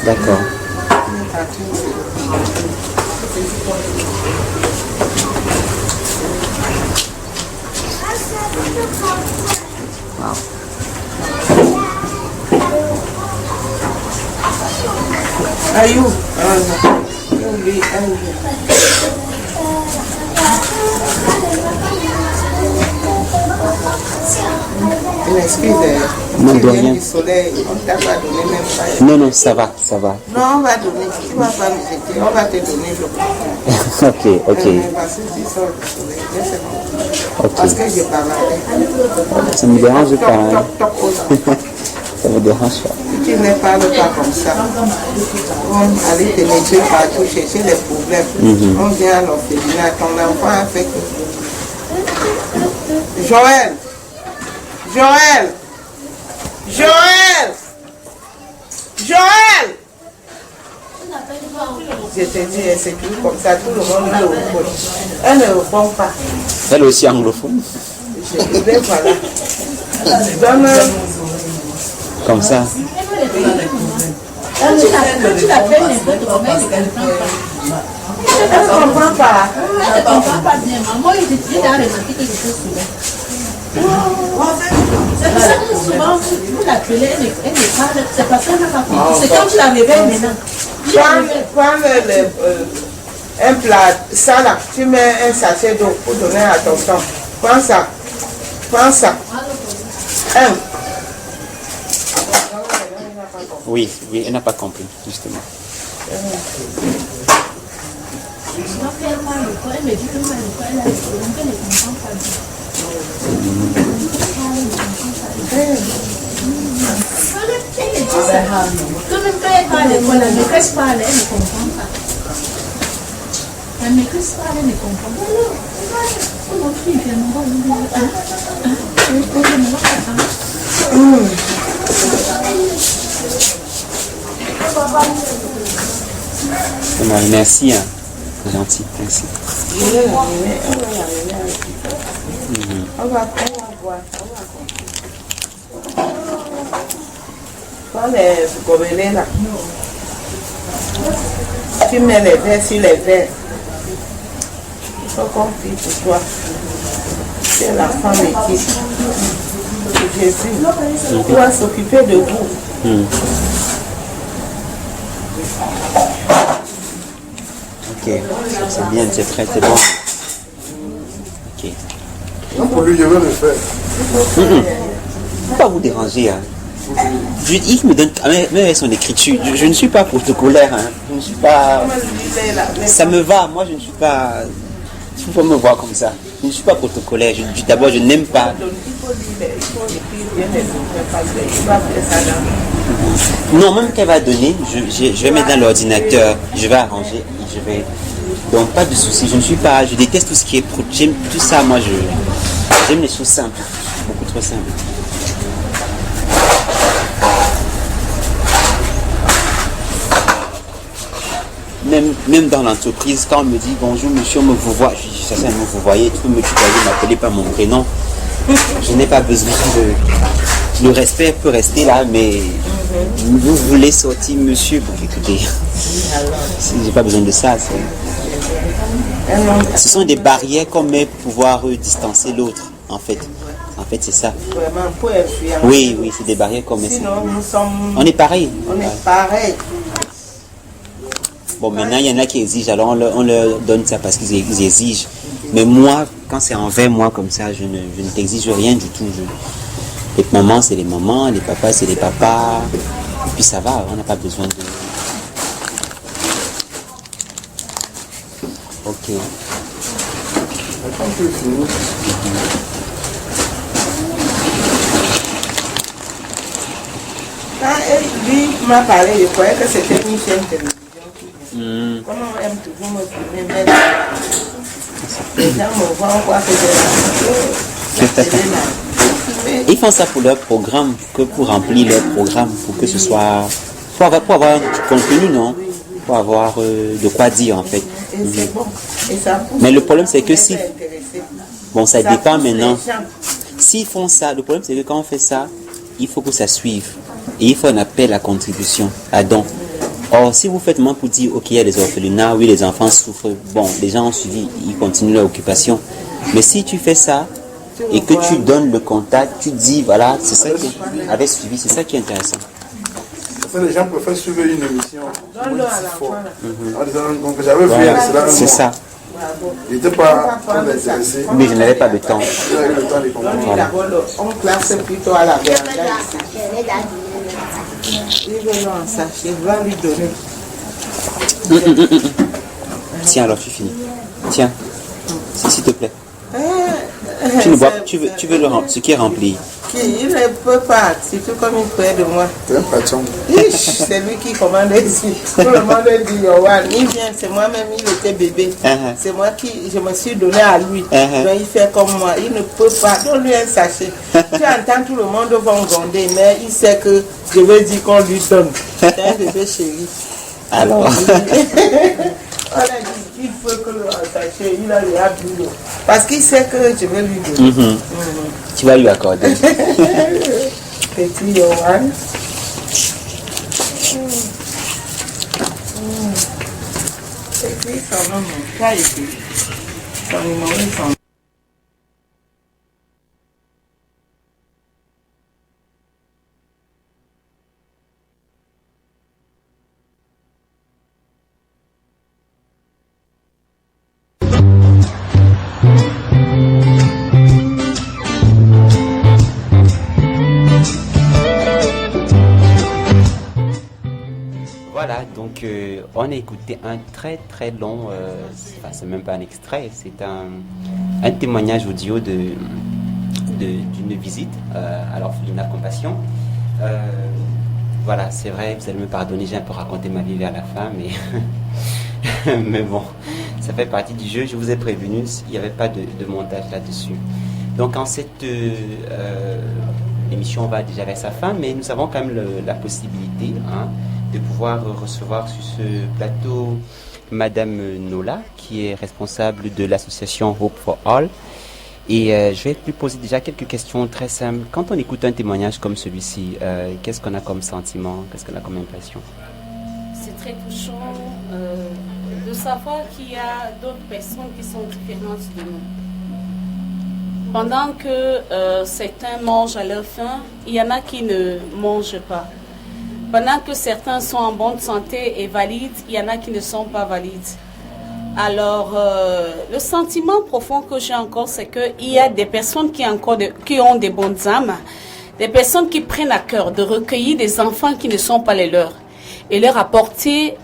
D'accord. Wow. Ayou. Excusez, du soleil, on ne t'a pas donné même pas. Non, ça va. Non, on va donner, tu ne vas pas nous jeter, on va te donner le Ok. Parce que tu sors du soleil, c'est bon. Ok. Parce que je parle. Ça me dérange pas. Hein. Ça me dérange pas. Si tu ne parles pas comme ça, on allait te mettre partout, chercher les problèmes. On vient à l'orphelinat, ton enfant a fait que... Joël! Je te dis, c'est tout comme ça, tout le monde est au fond. Elle ne répond pas. Elle est aussi anglophone. Je vais, voilà. Donne... Comme ça. Elle ne comprend pas. Elle ne comprend pas bien. Maman, il a remarqué quelque chose souvent. C'est pour ça que souvent, vous l'appelez, elle ne parle, c'est parce qu'elle n'a pas compris. C'est quand tu la réveilles maintenant. Prends un plat, ça là, tu mets un sachet d'eau pour donner à ton sang. Prends ça. Oui, elle n'a pas compris, justement. Elle me dit que elle a des problèmes, qu'elle ne comprend pas bien. Que même quand elle parle à l'école, la maîtresse parle, elle ne comprend pas. La maîtresse parle, elle ne comprend pas. Mon fils, il Merci, hein. C'est gentil, merci. On va voir. Prends les gobelets là. Tu mets les verres sur les verres. Il faut qu'on prie pour toi. C'est la femme qui Jésus doit s'occuper de vous. Ok, c'est bien, c'est bon. Ok. Non, pour lui, je vais le faire. Faut pas vous déranger. Hein. Il me donne même son écriture. Je ne suis pas protocolaire. Hein. Je ne suis pas. Ça me va. Moi, je ne suis pas. Il faut me voir comme ça. Je ne suis pas protocolaire. D'abord, je n'aime pas. Non, même qu'elle va donner, je vais mettre dans l'ordinateur, je vais arranger, je vais. Donc pas de souci. Je ne suis pas. Je déteste tout ce qui est j'aime tout ça. Moi, j'aime les choses simples, beaucoup trop simples. Même dans l'entreprise, quand on me dit bonjour monsieur, on me vous voit, je dis ça c'est un mot vous voyez, tu peux me tutoyer, m'appeler par mon prénom. Je n'ai pas besoin de. Le respect peut rester là, mais vous voulez sortir monsieur, bon écoutez, j'ai pas besoin de ça. Ce sont des barrières qu'on met pour pouvoir distancer l'autre, en fait. En fait, c'est ça. Vraiment, pour influencer. Oui, c'est des barrières qu'on met. Sinon, nous sommes. On est pareil. On est pareil. Bon, maintenant, il y en a qui exigent, alors on leur donne ça parce qu'ils exigent. Mais moi, quand c'est envers moi comme ça, je ne t'exige rien du tout. Les mamans, c'est les mamans, les papas, c'est les papas. Et puis ça va, on n'a pas besoin de... Ok. Quand lui m'a parlé, je croyais que c'était une chaîne télévision. Comment on aime toujours me filmer, mais les gens me voient, on voit que j'ai Ils font ça pour leur programme, que pour remplir leur programme, pour que ce soit... Pour avoir du contenu, non? Pour avoir de quoi dire, en fait. Et c'est bon. Et ça pousse. Mais le problème, c'est que si... Bon, ça dépend maintenant. S'ils font ça, le problème, c'est que quand on fait ça, il faut que ça suive. Et il faut un appel à contribution, à don. Or, si vous faites moins pour dire, ok, il y a des orphelinats, oui, les enfants souffrent, bon, les gens ont suivi, ils continuent leur occupation. Mais si tu fais ça, et que tu donnes le contact, tu dis, voilà, c'est ça qui avait suivi, c'est ça qui est intéressant. Les gens préfèrent suivre une émission. J'avais vu cela. C'est ça. Il n'était pas intéressé. Mais je n'avais pas de temps. Voilà. On classe plutôt à la véranda ici. Il veut en sachet, je vais lui donner. Tiens, alors tu finis. Tiens, s'il te plaît. Tu ne bois, tu veux ce qui est rempli. Il ne peut pas, surtout comme il fait de moi. C'est lui qui commande ici. Tout le monde dit Yohan, il vient, c'est moi-même, il était bébé. C'est moi qui, je me suis donné à lui. Donc il fait comme moi, il ne peut pas. Donne-lui un sachet. Tu entends, tout le monde va en gronder, mais il sait que je veux dire qu'on lui donne. C'est un bébé chéri. Alors. On a dit qu'il faut que le sachet, il a les habits. Parce qu'il sait que je vais lui donner. Tu vas lui accorder. Petit Yohan. Écris son nom, tu as écrit. Son numéro et son nom. Voilà, donc on a écouté un très très long, enfin c'est même pas un extrait, c'est un témoignage audio d'une visite à l'orphelinat Compassion. Voilà, c'est vrai, vous allez me pardonner, j'ai un peu raconté ma vie vers la fin, mais, mais bon, ça fait partie du jeu, je vous ai prévenu, il n'y avait pas de montage là-dessus. Donc en cette émission va déjà vers sa fin, mais nous avons quand même la possibilité de pouvoir recevoir sur ce plateau Madame Nola, qui est responsable de l'association Hope for All. Et je vais lui poser déjà quelques questions très simples. Quand on écoute un témoignage comme celui-ci, qu'est-ce qu'on a comme sentiment, qu'est-ce qu'on a comme impression? C'est très touchant de savoir qu'il y a d'autres personnes qui sont différentes de nous. Pendant que certains mangent à leur faim, il y en a qui ne mangent pas. Pendant que certains sont en bonne santé et valides, il y en a qui ne sont pas valides. Alors, le sentiment profond que j'ai encore, c'est qu'il y a des personnes qui ont des bonnes âmes, des personnes qui prennent à cœur de recueillir des enfants qui ne sont pas les leurs et leur apporter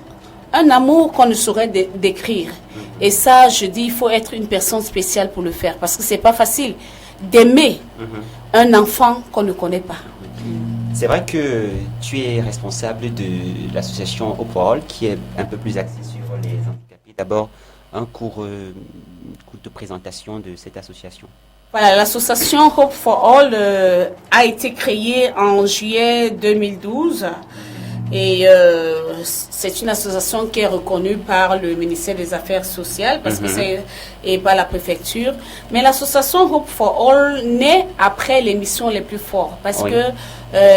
un amour qu'on ne saurait décrire. Et ça, je dis, il faut être une personne spéciale pour le faire, parce que c'est pas facile d'aimer un enfant qu'on ne connaît pas. C'est vrai que tu es responsable de l'association Hope for All, qui est un peu plus axée sur les handicapés. D'abord, un cours de présentation de cette association. Voilà, l'association Hope for All a été créée en juillet 2012. Et c'est une association qui est reconnue par le ministère des Affaires sociales parce que et par la préfecture. Mais l'association Hope for All naît après les missions les plus fortes parce que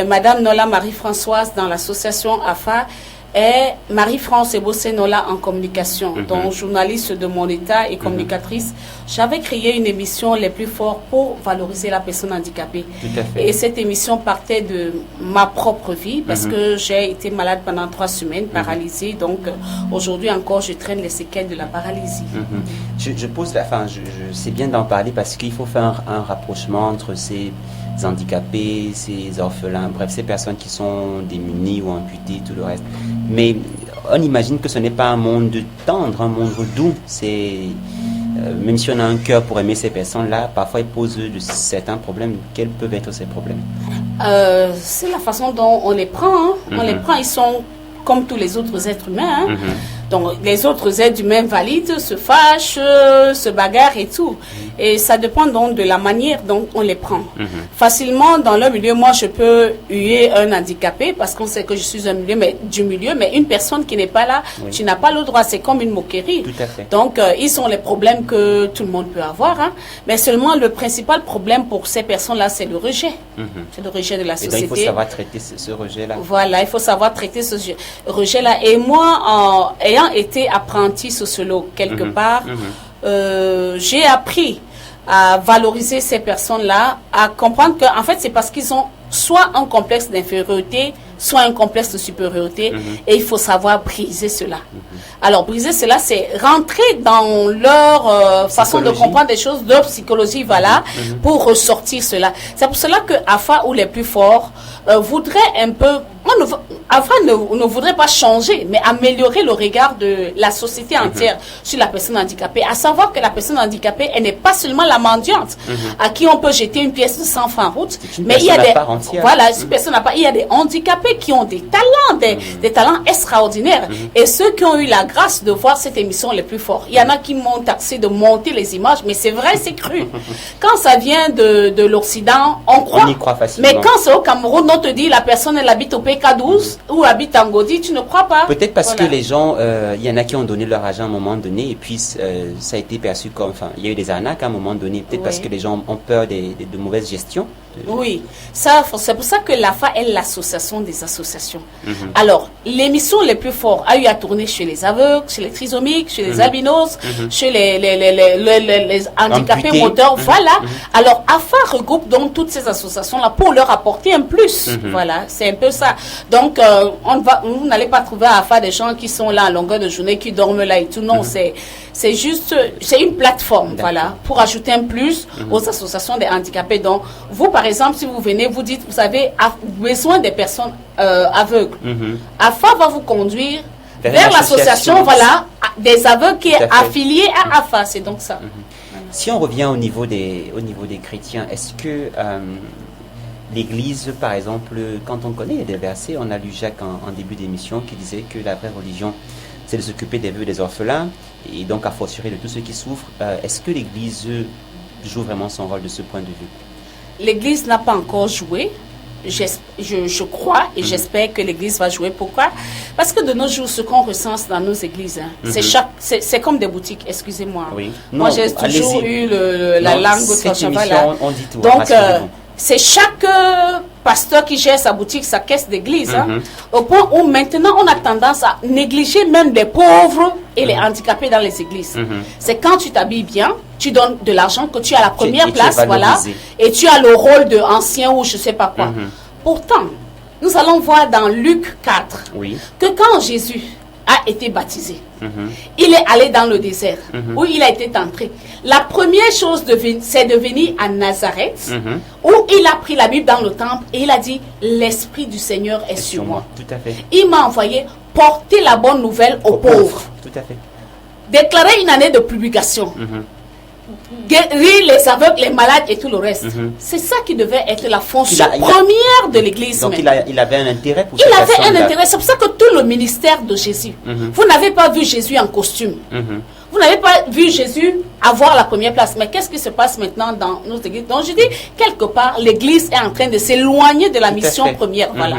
Madame Nola Marie-Françoise dans l'association AFA est Marie-France Ebosenola en communication, donc journaliste de mon état et communicatrice. J'avais créé une émission Les Plus Forts pour valoriser la personne handicapée. Tout à fait. Et cette émission partait de ma propre vie parce que j'ai été malade pendant 3 semaines, paralysée. Donc aujourd'hui encore, je traîne les séquelles de la paralysie. Je pose c'est bien d'en parler parce qu'il faut faire un rapprochement entre ces handicapés, ces orphelins, bref, ces personnes qui sont démunies ou amputées, tout le reste. Mais on imagine que ce n'est pas un monde tendre, un monde doux. Même si on a un cœur pour aimer ces personnes-là, parfois ils posent de certains problèmes. Quels peuvent être ces problèmes? C'est la façon dont on les prend. On les prend, ils sont comme tous les autres êtres humains. Donc les autres êtres humains valides se fâchent, se bagarrent et tout. Et ça dépend donc de la manière dont on les prend. Facilement, dans le milieu, moi je peux huer un handicapé parce qu'on sait que je suis du milieu, mais une personne qui n'est pas là, tu n'as pas le droit, c'est comme une moquerie. Tout à fait. Donc ils sont les problèmes que tout le monde peut avoir. Mais seulement le principal problème pour ces personnes-là, c'est le rejet. C'est le rejet de la société. Et donc il faut savoir traiter ce rejet-là. Voilà, il faut savoir traiter ce rejet-là. Et moi, ayant été apprenti sociologue quelque part, j'ai appris à valoriser ces personnes-là, à comprendre qu'en fait, c'est parce qu'ils ont soit un complexe d'infériorité, soit un complexe de supériorité, et il faut savoir briser cela. Alors, briser cela, c'est rentrer dans leur façon de comprendre des choses, leur psychologie, voilà, pour ressortir cela. C'est pour cela que AFA ou les plus forts voudraient un peu... AFA ne voudrait pas changer, mais améliorer le regard de la société entière sur la personne handicapée. À savoir que la personne handicapée, elle n'est pas seulement la mendiante à qui on peut jeter une pièce de 100 francs en route, mais il y a des... Voilà, cette personne il y a des handicapés qui ont des talents, des talents extraordinaires. Et ceux qui ont eu la grâce de voir cette émission Les Plus Forts, il y en a qui m'ont taxé de monter les images, mais c'est vrai, c'est cru. Quand ça vient de l'Occident, on y croit facilement. Mais quand c'est au Cameroun, on te dit la personne, elle habite au PK12 ou habite en Godi, tu ne crois pas. Peut-être parce que les gens, il y en a qui ont donné leur argent à un moment donné, et puis ça a été perçu comme, il y a eu des arnaques à un moment donné, peut-être parce que les gens ont peur de mauvaise gestion. Oui, c'est pour ça que l'AFA est l'association des associations. Alors, l'émission Les Plus Forts a eu à tourner chez les aveugles, chez les trisomiques, chez les albinos, chez les handicapés moteurs, voilà. Alors, AFA regroupe donc toutes ces associations-là pour leur apporter un plus. Voilà, c'est un peu ça. Donc, vous n'allez pas trouver à AFA des gens qui sont là à longueur de journée, qui dorment là et tout. Non, c'est juste, c'est une plateforme, voilà, pour ajouter un plus aux associations des handicapés. Donc, vous, par exemple, si vous venez, vous dites, vous avez besoin des personnes aveugles. AFA va vous conduire vers l'association, voilà, des aveugles qui est affiliée à AFA. C'est donc ça. Si on revient au niveau des chrétiens, est-ce que l'Église, par exemple, quand on connaît des versets, on a lu Jacques en début d'émission qui disait que la vraie religion, c'est de s'occuper des veuves et des orphelins, et donc à fortiori de tous ceux qui souffrent. Est-ce que l'Église joue vraiment son rôle de ce point de vue? L'Église n'a pas encore joué. Je crois et j'espère que l'Église va jouer. Pourquoi? Parce que de nos jours, ce qu'on recense dans nos églises, c'est comme des boutiques, excusez-moi. Oui. Moi, j'ai toujours eu la langue au cheval. Donc, c'est chaque pasteur qui gère sa boutique, sa caisse d'église, au point où maintenant on a tendance à négliger même les pauvres et les handicapés dans les églises. C'est quand tu t'habilles bien, tu donnes de l'argent, que tu as la première place, voilà, et tu as le rôle de ancien ou je sais pas quoi. Pourtant, nous allons voir dans Luc 4 que quand Jésus a été baptisé, il est allé dans le désert où il a été entré. La première chose, c'est de venir à Nazareth où il a pris la Bible dans le temple et il a dit, l'Esprit du Seigneur est sur moi. Tout à fait. Il m'a envoyé porter la bonne nouvelle aux pauvres. Tout à fait. Déclarer une année de publication. Guérir les aveugles, les malades et tout le reste. C'est ça qui devait être la fonction première de l'Église. Donc il avait un intérêt pour ça. Il avait un intérêt. C'est pour ça que tout le ministère de Jésus, vous n'avez pas vu Jésus en costume. Vous n'avez pas vu Jésus avoir la première place. Mais qu'est-ce qui se passe maintenant dans nos églises? Donc je dis, quelque part, l'Église est en train de s'éloigner de la mission première. Voilà.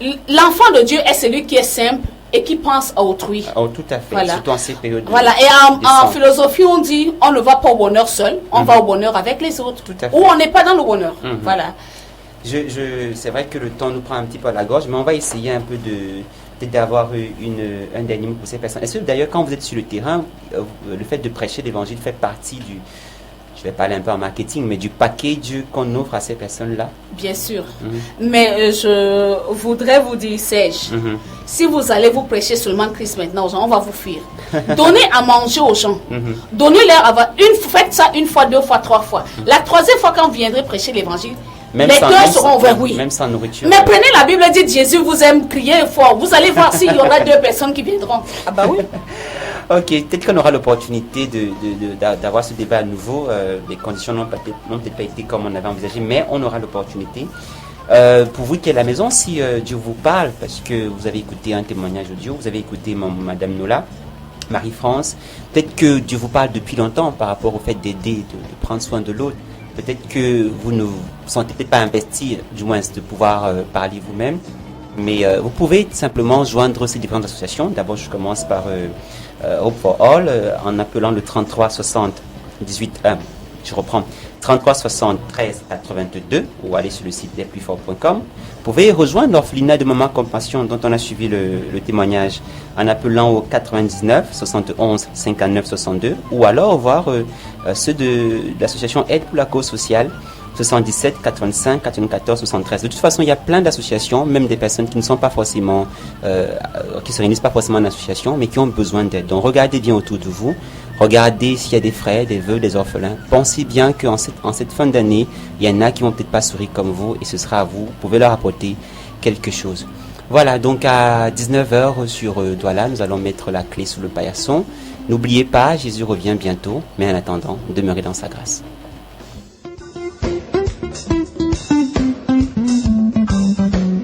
L'enfant de Dieu est celui qui est simple et qui pense à autrui. Oh, tout à fait, voilà. Surtout en ces périodes. Voilà, et en philosophie, on dit, on ne va pas au bonheur seul, on va au bonheur avec les autres. Tout à fait. Ou on n'est pas dans le bonheur. Voilà. C'est vrai que le temps nous prend un petit peu à la gorge, mais on va essayer un peu peut-être d'avoir un dernier mot pour ces personnes. Est-ce que d'ailleurs, quand vous êtes sur le terrain, le fait de prêcher l'évangile fait partie du, je vais parler un peu en marketing, mais du package qu'on offre à ces personnes-là? Bien sûr. Mais je voudrais vous dire, Serge, si vous allez vous prêcher seulement Christ maintenant aux gens, on va vous fuir. Donnez à manger aux gens. Donnez-leur faites ça une fois, 2 fois, 3 fois. La 3e fois quand vous viendrez prêcher l'évangile, les cœurs seront ouverts, oui. Même sans nourriture. Mais prenez la Bible et dites Jésus vous aime, criez fort. Vous allez voir s'il y aura 2 personnes qui viendront. Ah bah oui. Ok, peut-être qu'on aura l'opportunité d'avoir ce débat à nouveau. Les conditions n'ont peut-être pas été comme on avait envisagé, mais on aura l'opportunité. Pour vous qui êtes à la maison, si Dieu vous parle, parce que vous avez écouté un témoignage audio, vous avez écouté Madame Nola, Marie-France, peut-être que Dieu vous parle depuis longtemps par rapport au fait d'aider, de prendre soin de l'autre. Peut-être que vous ne vous sentez peut-être pas investi, du moins de pouvoir parler vous-même, mais vous pouvez simplement joindre ces différentes associations. D'abord, je commence par Hope for All en appelant le 33 60 18 1. Je reprends 33 60 13 82 ou aller sur le site lesplusforts.com. Vous pouvez rejoindre l'orphelinat de Maman Compassion dont on a suivi le témoignage en appelant au 99 71 59 62 ou alors voir ceux de l'association Aide pour la cause sociale 77 85 94 73. De toute façon, il y a plein d'associations, même des personnes qui ne sont pas forcément, qui se réunissent pas forcément en association, mais qui ont besoin d'aide. Donc, regardez bien autour de vous. Regardez s'il y a des frères, des veuves, des orphelins. Pensez bien qu'en cette fin d'année, il y en a qui vont peut-être pas sourire comme vous et ce sera à vous. Vous pouvez leur apporter quelque chose. Voilà, donc à 19h sur Douala, nous allons mettre la clé sous le paillasson. N'oubliez pas, Jésus revient bientôt, mais en attendant, demeurez dans sa grâce.